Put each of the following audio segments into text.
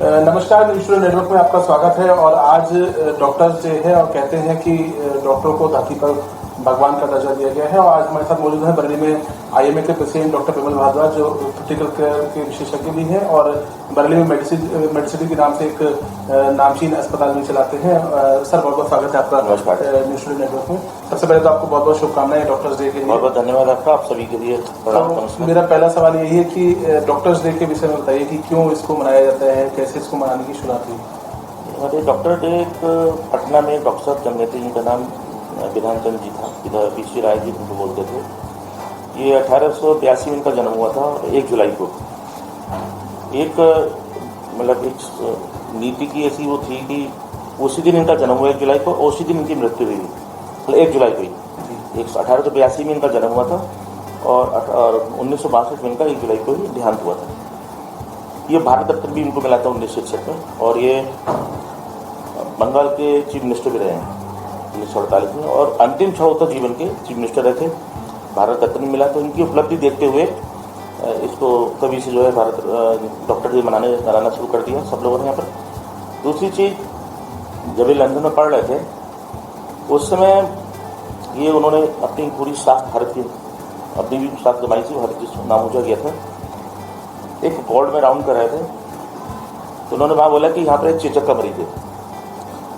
नमस्कार, news network में आपका स्वागत है। और आज डॉक्टर्स डे है और कहते हैं कि डॉक्टरों को धरती पर भगवान का दर्जा दिया गया है। और आज हमारे साथ मौजूद है बरेली में आईएमए के प्रेसिडेंट डॉक्टर विमल भारद्वाज, जो क्रिटिकल केयर के विशेषज्ञ भी हैं और बरेली में मेडिसिटी के नाम से एक नामचीन अस्पताल भी चलाते हैं। सर, बहुत बहुत स्वागत है आपका न्यूज़ नेटवर्क में। सबसे पहले तो आपको बहुत बहुत शुभकामनाएं डॉक्टर्स डे के लिए। बहुत बहुत धन्यवाद आपका, आप सभी के लिए। तो मेरा पहला सवाल यही है कि डॉक्टर्स डे के विषय में बताइए कि क्यों इसको मनाया जाता है, कैसे इसको मनाने की शुरुआत हुई। डॉक्टर डे एक पटना में डॉक्टर साहब जमनेती जी का नाम विधान चंद जी था, इधर पीसी राय जी उनको बोलते थे। ये 1882 में इनका जन्म हुआ था, 1 जुलाई को। एक मतलब एक नीति की ऐसी वो थी कि उसी दिन इनका जन्म हुआ 1 जुलाई को, उसी दिन इनकी मृत्यु हुई, मतलब 1 जुलाई को ही। 1882 में इनका जन्म हुआ था और 1962 में इनका 1 जुलाई को ही देहांत हुआ था। ये भारत रत्न भी इनको मिला था 1961 में, और ये बंगाल के चीफ मिनिस्टर भी रहे हैं 1948 में, और अंतिम 6 तक जीवन के चीफ मिनिस्टर रहे थे। भारत रत्न मिला, तो इनकी उपलब्धि देखते हुए इसको तभी से जो है भारत डॉक्टर डे मनाना शुरू कर दिया सब लोगों ने यहाँ पर। दूसरी चीज़, जब ये लंदन में पढ़ रहे थे उस समय ये उन्होंने अपनी पूरी साख भारत की अपनी भी साख जमाई थी, भारत जिस नाम ऊँचा किया था। एक वार्ड में राउंड कर रहे थे तो उन्होंने वहाँ बोला कि यहाँ पर एक चेचक का मरीज है।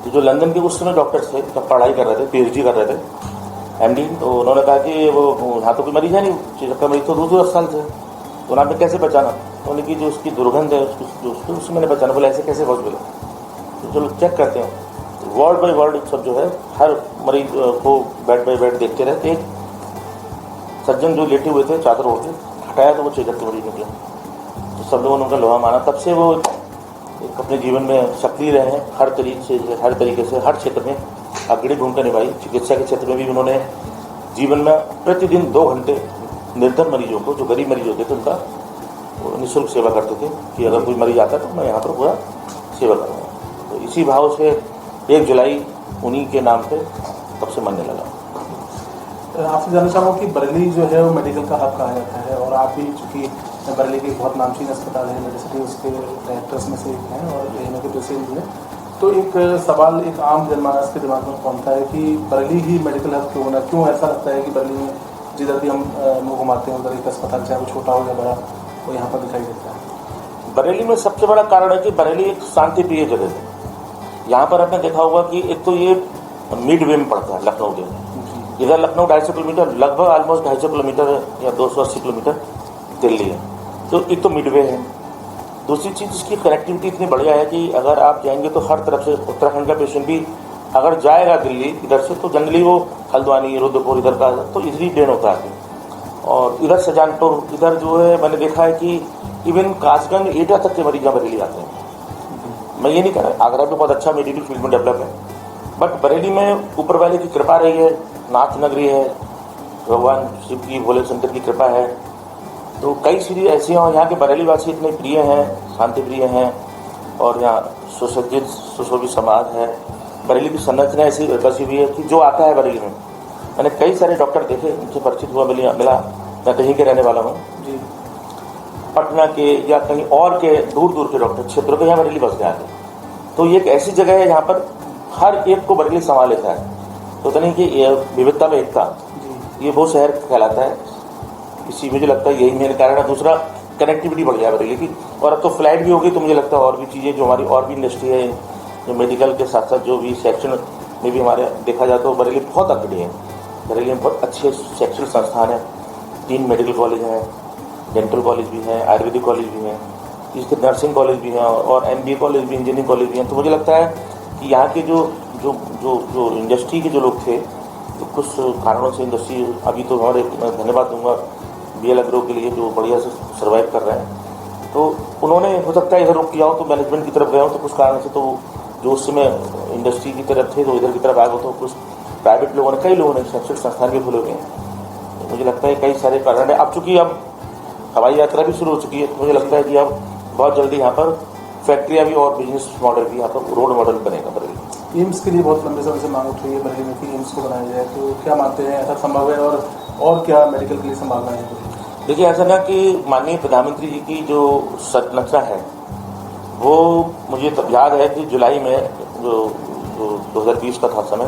तो जो लंदन के उस समय डॉक्टर्स थे, जब पढ़ाई कर रहे थे, पीएचडी कर रहे थे, एमडी, तो उन्होंने कहा कि वो यहाँ तो कोई मरीज है नहीं, चेचक का मरीज तो दूर अस्पताल से, तो उन्होंने कैसे बचाना। तो उन्होंने की जो उसकी दुर्गंध है उसको मैंने बचाना। बोला ऐसे कैसे पॉसिबल है, तो चलो चेक करते हैं। वार्ड बाई वार्ड सब जो है हर मरीज को बेड बाई बेड देखते रहते। एक सज्जन जो लेटे हुए थे चादर ओढ़ के हटाया तो वो चेचक के मरीज निकले। तो सब लोगों ने उनका लोहा माना। तब से वो एक अपने जीवन में सक्रिय रहे हैं, हर तरीके से हर क्षेत्र में अग्रणी भूमिका निभाई। चिकित्सा के क्षेत्र में भी उन्होंने जीवन में प्रतिदिन 2 घंटे निर्धन मरीजों को, जो गरीब मरीज होते थे, उनका निःशुल्क सेवा करते थे कि अगर कोई मरीज आता तो मैं यहाँ पर पूरा सेवा करूँगा। तो इसी भाव से 1 जुलाई उन्हीं के नाम पे तब से मनने लगा। आपसे जानना चाहूँगा कि बरेली जो है वो मेडिकल का हब कहा जाता है, और आप भी चूँकि बरेली की बहुत नामचीन अस्पताल है, मेडिसिटी उसके डायरेक्टर्स में से एक हैं और एएमए के प्रेसिडेंट भी हैं। तो एक सवाल एक आम जनमानस के दिमाग में पहुंचता है कि बरेली ही मेडिकल हब क्यों होना, क्यों ऐसा लगता है कि बरेली में जिधर भी हम मुँह घुमाते हैं उधर एक अस्पताल, चाहे वो छोटा हो या बड़ा, वो यहाँ पर दिखाई देता है। बरेली में सबसे बड़ा कारण है कि बरेली एक शांति प्रिय जगह है। यहाँ पर आपने देखा होगा कि एक तो ये मिड वे में पड़ता है लखनऊ के, इधर लखनऊ 250 किलोमीटर, लगभग ऑलमोस्ट 250 किलोमीटर या 280 किलोमीटर दिल्ली है, तो एक तो मिड वे है। दूसरी चीज़, इसकी कनेक्टिविटी इतनी बढ़िया है कि अगर आप जाएंगे तो हर तरफ से उत्तराखंड का पेशेंट भी अगर जाएगा दिल्ली इधर से, तो जनरली वो हल्द्वानी, रुद्रपुर इधर का तो इजली ट्रेन होता है। और इधर सजानपुर, इधर जो है मैंने देखा है कि इवन कासगंज, एटा तक के मरीज बरेली आते हैं। मैं ये नहीं कह रहा, आगरा भी बहुत अच्छा मेडिकल फील्ड में डेवलप है, बट बरेली में ऊपर वाले की कृपा रही है, नाथ नगरी है, भगवान शिव की, भोले शंकर की कृपा है। तो कई चीज़ें ऐसी हैं, यहाँ के बरेली वासी इतने प्रिय हैं, शांति प्रिय हैं, और यहाँ सुसज्जित सुशोभित समाज है। बरेली की संरचना ऐसी बसी हुई है कि जो आता है बरेली में, मैंने कई सारे डॉक्टर देखे, उनसे परिचित हुआ, मिला। मैं कहीं के रहने वाला हूँ जी, पटना के या कहीं और के दूर दूर के डॉक्टर क्षेत्रों के यहाँ बरेली बस गया है। तो ये एक ऐसी जगह है यहाँ पर हर एक को बरेली संभाल लेता है। तो नहीं कि विविधता में एकता, ये वो शहर कहलाता है। इसी मुझे लगता है यही मेरे कारण है। दूसरा, कनेक्टिविटी बढ़ गया बरेली की, और अब तो फ्लाइट भी होगी, तो मुझे लगता है और भी चीज़ें जो हमारी और भी इंडस्ट्री है, जो मेडिकल के साथ साथ जो भी सेक्शन में भी हमारे देखा जाए तो बरेली बहुत अग्रणी है। बरेली में बहुत अच्छे शैक्षणिक संस्थान हैं, 3 मेडिकल कॉलेज हैं, डेंटल कॉलेज भी हैं, आयुर्वेदिक कॉलेज भी हैं, इसके नर्सिंग कॉलेज भी हैं, और MBA कॉलेज भी, इंजीनियरिंग कॉलेज भी हैं। तो मुझे लगता है कि यहाँ के जो इंडस्ट्री के जो लोग थे, तो कुछ कारणों से इंडस्ट्री, अभी तो हमारे धन्यवाद दूंगा BL Agro के लिए जो बढ़िया से सर्वाइव कर रहे हैं। तो उन्होंने हो सकता है इधर रुक किया हो, तो मैनेजमेंट की तरफ गए हो, तो कुछ कारण से तो जो उस समय इंडस्ट्री की तरफ थे तो इधर की तरफ आए हो, तो कुछ प्राइवेट लोगों ने, कई लोगों ने शैक्षणिक संस्थान भी खुले हुए हैं। तो मुझे लगता है कई सारे कारण है। अब चूँकि अब हवाई यात्रा भी शुरू हो चुकी है, तो मुझे लगता है कि अब बहुत जल्दी यहाँ पर फैक्ट्रियाँ भी और बिजनेस मॉडल भी यहाँ पर रोड मॉडल बनेगा बरेली। एम्स के लिए बहुत लंबे समय से मांग उठ रही है बरेली में कि एम्स को बनाया जाए, तो क्या मानते हैं ऐसा संभव है, और क्या मेडिकल के लिए संभालना है? देखिए, ऐसा ना कि माननीय प्रधानमंत्री जी की जो संरचना है वो मुझे तब याद है कि जुलाई में जो 2020 का था समय,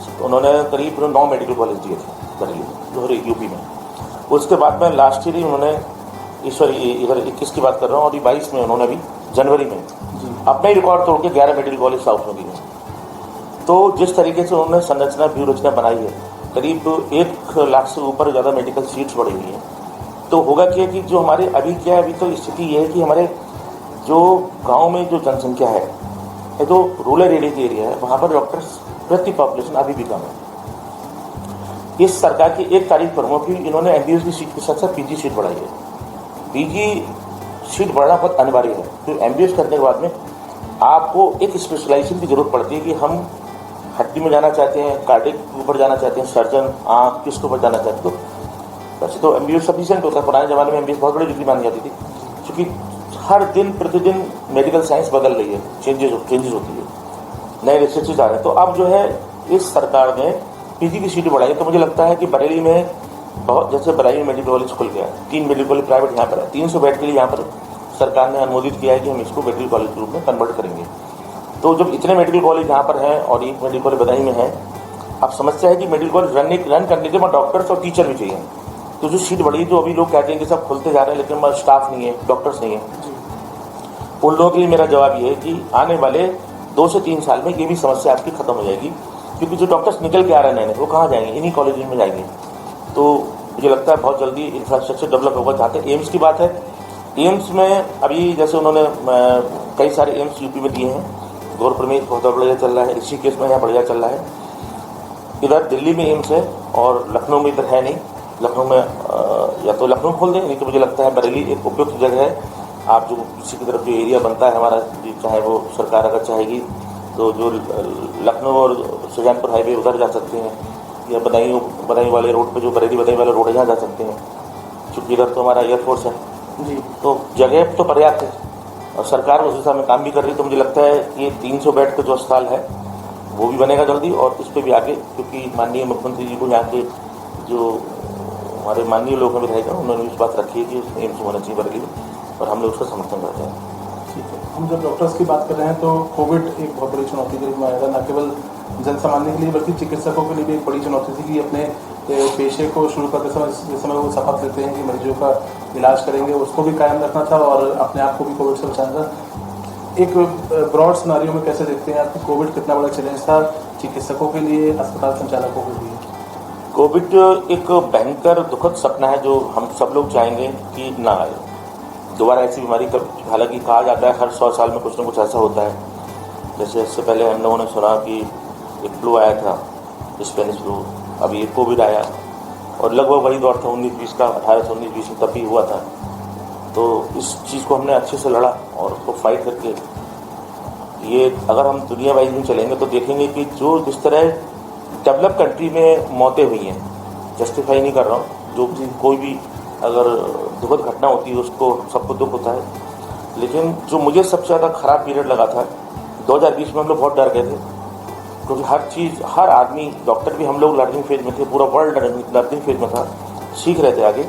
तो उन्होंने करीब 9 मेडिकल कॉलेज दिए थे बरेली में, जो यूपी में। उसके बाद में लास्ट ईयर ही उन्होंने इधर 21 की बात कर रहा हूँ, और 22 में उन्होंने भी जनवरी में अपने ही रिकॉर्ड तोड़ के 11 मेडिकल कॉलेज साउथ में दिए। तो जिस तरीके से उन्होंने संरचना व्यू रचना बनाई है, करीब 1 लाख से ऊपर ज़्यादा मेडिकल सीट्स बढ़ी हुई हैं। तो होगा क्या कि जो हमारे अभी क्या है, अभी तो स्थिति ये है कि हमारे जो गांव में जो जनसंख्या है, ये जो रूरल एरिया है, वहाँ पर डॉक्टर्स प्रति पॉपुलेशन अभी भी कम है। इस सरकार की 1 तारीख पर कि इन्होंने एमबीबीएस की सीट के साथ साथ पीजी सीट बढ़ाई है। पीजी सीट बढ़ना बहुत अनिवार्य है, तो एमबीबीएस करने के बाद में आपको एक स्पेशलाइजेशन की जरूरत पड़ती है कि हम हड्डी में जाना चाहते हैं, कार्डियक के ऊपर जाना चाहते हैं, सर्जन, आँख, किसके ऊपर जाना चाहते हैं। तो वैसे तो एमबीबीएस सफिशिएंट होता है, पुराने जमाने में एमबीबीएस बहुत बड़ी डिग्री मानी जाती थी, क्योंकि हर दिन प्रतिदिन मेडिकल साइंस बदल रही है, चेंजेस होती है, नए रिसर्चेज आ रहे हैं। तो अब जो है इस सरकार ने पीजी की सीट बढ़ाई, तो मुझे लगता है कि बरेली में बहुत, जैसे बरेली में मेडिकल कॉलेज खुल गया, 3 मेडिकल कॉलेज प्राइवेट यहाँ पर है, 300 बेड के लिए यहाँ पर सरकार ने अनुमोदित किया है कि हम इसको मेडिकल कॉलेज के रूप में कन्वर्ट करेंगे। तो जब इतने मेडिकल कॉलेज यहाँ पर हैं और एक मेडिकल कॉलेज बदायूं में है, अब समस्या है कि मेडिकल कॉलेज रन करने के बाद डॉक्टर्स और टीचर भी चाहिए। तो जो सीट बढ़ी, जो अभी लोग कहते हैं कि सब खुलते जा रहे हैं लेकिन स्टाफ नहीं है, डॉक्टर्स नहीं है, उन लोगों के लिए मेरा जवाब ये है कि आने वाले 2 से 3 साल में ये भी समस्या आपकी खत्म हो जाएगी, क्योंकि जो डॉक्टर्स निकल के आ रहे हैं वो कहाँ जाएंगे, इन्हीं कॉलेज में जाएंगे। तो मुझे लगता है बहुत जल्दी इंफ्रास्ट्रक्चर डेवलप होगा। जहाँ तक एम्स की बात है, एम्स में अभी जैसे उन्होंने कई सारे एम्स यूपी में दिए हैं, गोरखपुर में बहुत बढ़िया चल रहा है, ऋषिकेश में यहाँ बढ़िया चल रहा है, इधर दिल्ली में एम्स है और लखनऊ में इधर है नहीं। लखनऊ में या तो लखनऊ खोल दें, नहीं तो मुझे लगता है बरेली एक उपयुक्त जगह है। आप जो किसी की तरफ जो एरिया बनता है हमारा, चाहे वो सरकार अगर चाहेगी तो जो लखनऊ और सुजानपुर हाईवे उधर जा सकते हैं, या बदायूं वाले रोड पे जो बरेली बदायूं वाला रोड है यहाँ जा सकते हैं, क्योंकि इधर तो हमारा एयरफोर्स है जी। तो जगह तो पर्याप्त है और सरकार उस दिशा में काम भी कर रही है। तो मुझे लगता है कि 300 बेड का जो अस्पताल है वो भी बनेगा जल्दी, और इस पर भी आगे, क्योंकि माननीय मुख्यमंत्री जी को यहाँ के जो हमारे माननीय लोग में विधायक हैं उन्होंने इस बात रखी है कि उसमें एम्स होना चाहिए बरेली में, और हम लोग उसका समर्थन करते हैं। ठीक है, हम जब डॉक्टर्स की बात कर रहे हैं तो कोविड एक बहुत बड़ी चुनौती के रूप में आएगा, न केवल जन सामान्य के लिए बल्कि चिकित्सकों के लिए भी एक बड़ी चुनौती थी कि अपने पेशे को शुरू करते समय जिस समय वो शपथ लेते हैं कि मरीजों का इलाज करेंगे, उसको भी कायम रखना था और अपने आप को भी कोविड से बचाना था। एक ब्रॉड सिनारियो में कैसे देखते हैं आप कि कोविड कितना बड़ा चैलेंज था चिकित्सकों के लिए, अस्पताल संचालकों के लिए? कोविड एक भयंकर दुखद सपना है जो हम सब लोग चाहेंगे कि ना आए दोबारा ऐसी बीमारी। हालांकि कहा जाता है हर 100 साल में कुछ न कुछ ऐसा होता है। जैसे इससे पहले हम लोगों ने सुना कि एक फ्लू आया था, स्पेनिश फ्लू, अभी एक कोविड आया, और लगभग वही दौर था 19-20 का, 18 से 19-20 में तब भी हुआ था। तो इस चीज़ को हमने अच्छे से लड़ा और उसको फाइट करके ये अगर हम दुनिया वाइज में चलेंगे तो देखेंगे कि जो जिस तरह डेवलप कंट्री में मौतें हुई हैं, जस्टिफाई नहीं कर रहा हूँ, जो कोई भी अगर दुखद घटना होती है उसको सबको दुख होता है, लेकिन जो मुझे सबसे ज़्यादा खराब पीरियड लगा था 2020 में, हम लोग बहुत डर गए थे क्योंकि हर चीज़, हर आदमी, डॉक्टर भी, हम लोग लर्निंग फेज में थे, पूरा वर्ल्ड लर्निंग फेज में था, सीख रहे थे। आगे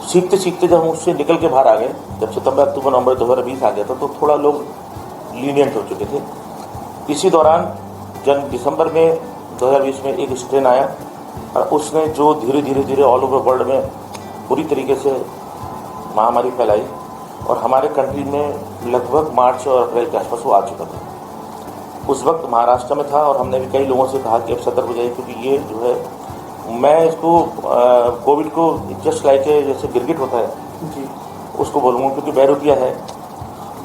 सीखते सीखते जब हम उससे निकल के बाहर आ गए, जब सितंबर अक्टूबर नवंबर 2020 आ गया था, तो थोड़ा लोग लीनियंट हो चुके थे। इसी दौरान दिसंबर में 2020 में एक स्ट्रेन आया और उसने जो धीरे धीरे ऑल ओवर वर्ल्ड में बुरी तरीके से महामारी फैलाई, और हमारे कंट्री में लगभग मार्च और अप्रैल के आसपास वो आ चुका था। उस वक्त महाराष्ट्र में था और हमने भी कई लोगों से कहा कि अब सतर्क हो जाइए, क्योंकि ये जो है, मैं इसको कोविड को जस्ट लाइक जैसे गिरगिट होता है जी, उसको बोलूँगा, क्योंकि बैरूपिया है।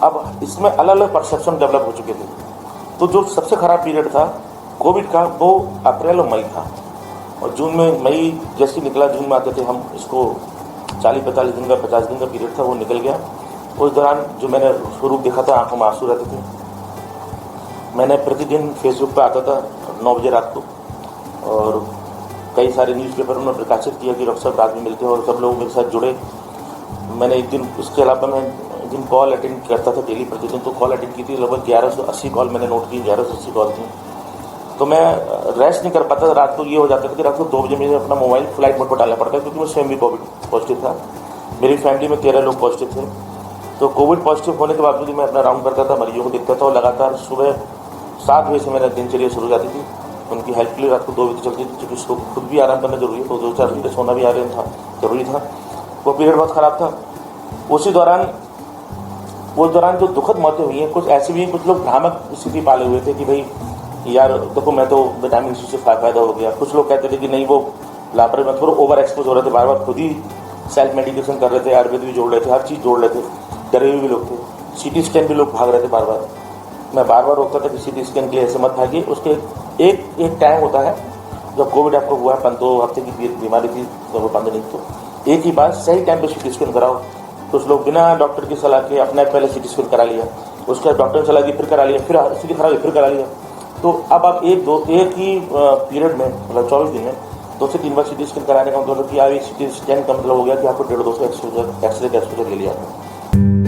अब इसमें अलग अलग परसेप्शन डेवलप हो चुके थे। तो जो सबसे खराब पीरियड था कोविड का वो अप्रैल और मई था, और जून में, मई जैसे निकला, जून में आते थे हम, इसको 40-45 दिन का 50 दिन का पीरियड था, वो निकल गया। उस दौरान जो मैंने स्वरूप देखा था, आंखों में आंसू रहते थे। मैंने प्रतिदिन फेसबुक पे आता था 9 बजे रात को, और कई सारे न्यूज़पेपर में प्रकाशित किया कि डॉक्टर साहब रात में मिलते हैं, और सब लोग मेरे साथ जुड़े। मैंने एक दिन, उसके अलावा मैं एक दिन कॉल अटेंड करता था डेली, प्रतिदिन, तो कॉल अटेंड की थी लगभग 1180 कॉल मैंने नोट की, 1180 कॉल थी। तो मैं रेस्ट नहीं कर पाता था रात को। ये हो जाता था कि रात को 2 बजे मुझे अपना मोबाइल फ्लाइट मोड पर डालना पड़ता, क्योंकि मैं स्वयं भी कोविड पॉजिटिव था। मेरी फैमिली में 13 लोग पॉजिटिव थे, तो कोविड पॉजिटिव होने के बावजूद मैं अपना राउंड करता था, मरीजों को देखता था और लगातार सुबह 7 बजे से मेरा दिनचर्या शुरू हो जाती थी। उनकी हेल्प के लिए रात को 2 बजे चलती थी, क्योंकि उसको खुद भी आराम करना जरूरी है, तो 2-4 घंटे सोना भी जरूरी था। वो पीरियड बहुत ख़राब था। उस दौरान जो दुखद मौतें हुई हैं, कुछ ऐसी भी, कुछ लोग भ्रामक स्थिति पाले हुए थे कि भाई यार देखो मैं तो विटामिन सी से फायदा हो गया। कुछ लोग कहते थे कि नहीं, वो लापरवाही मत करो, ओवर एक्सपोज हो रहे थे, बार बार खुद ही सेल्फ मेडिकेशन कर रहे थे, आयुर्वेद भी जोड़ रहे थे, हर चीज़ जोड़ रहे थे, डरे हुए भी लोग थे। सीटी स्कैन भी लोग भाग रहे थे बार बार। मैं बार बार रोकता था कि सीटी स्कैन के लिए ऐसे मत भागिए। उसके एक टाइम होता है जब कोविड आपको हुआ, 2 हफ्ते की बीमारी थी, तो वो बंद नहीं, तो एक ही बार सही टाइम पे सीटी स्कैन कराओ। कुछ लोग बिना डॉक्टर की सलाह के अपने पहले सीटी स्कैन करा लिया, उसके बाद डॉक्टर ने सलाह दी, फिर करा लिया, फिर स्थिति खराब हुई, फिर करा लिया। तो अब आप एक ही पीरियड में, मतलब 24 दिन में 2 से 3 बार सीटी स्कैन कराने का मतलब कि आप सीटी स्कैन का मतलब हो गया कि आपको 1.5-2 एक्सरे का एक्सपोजर ले लिया आपने।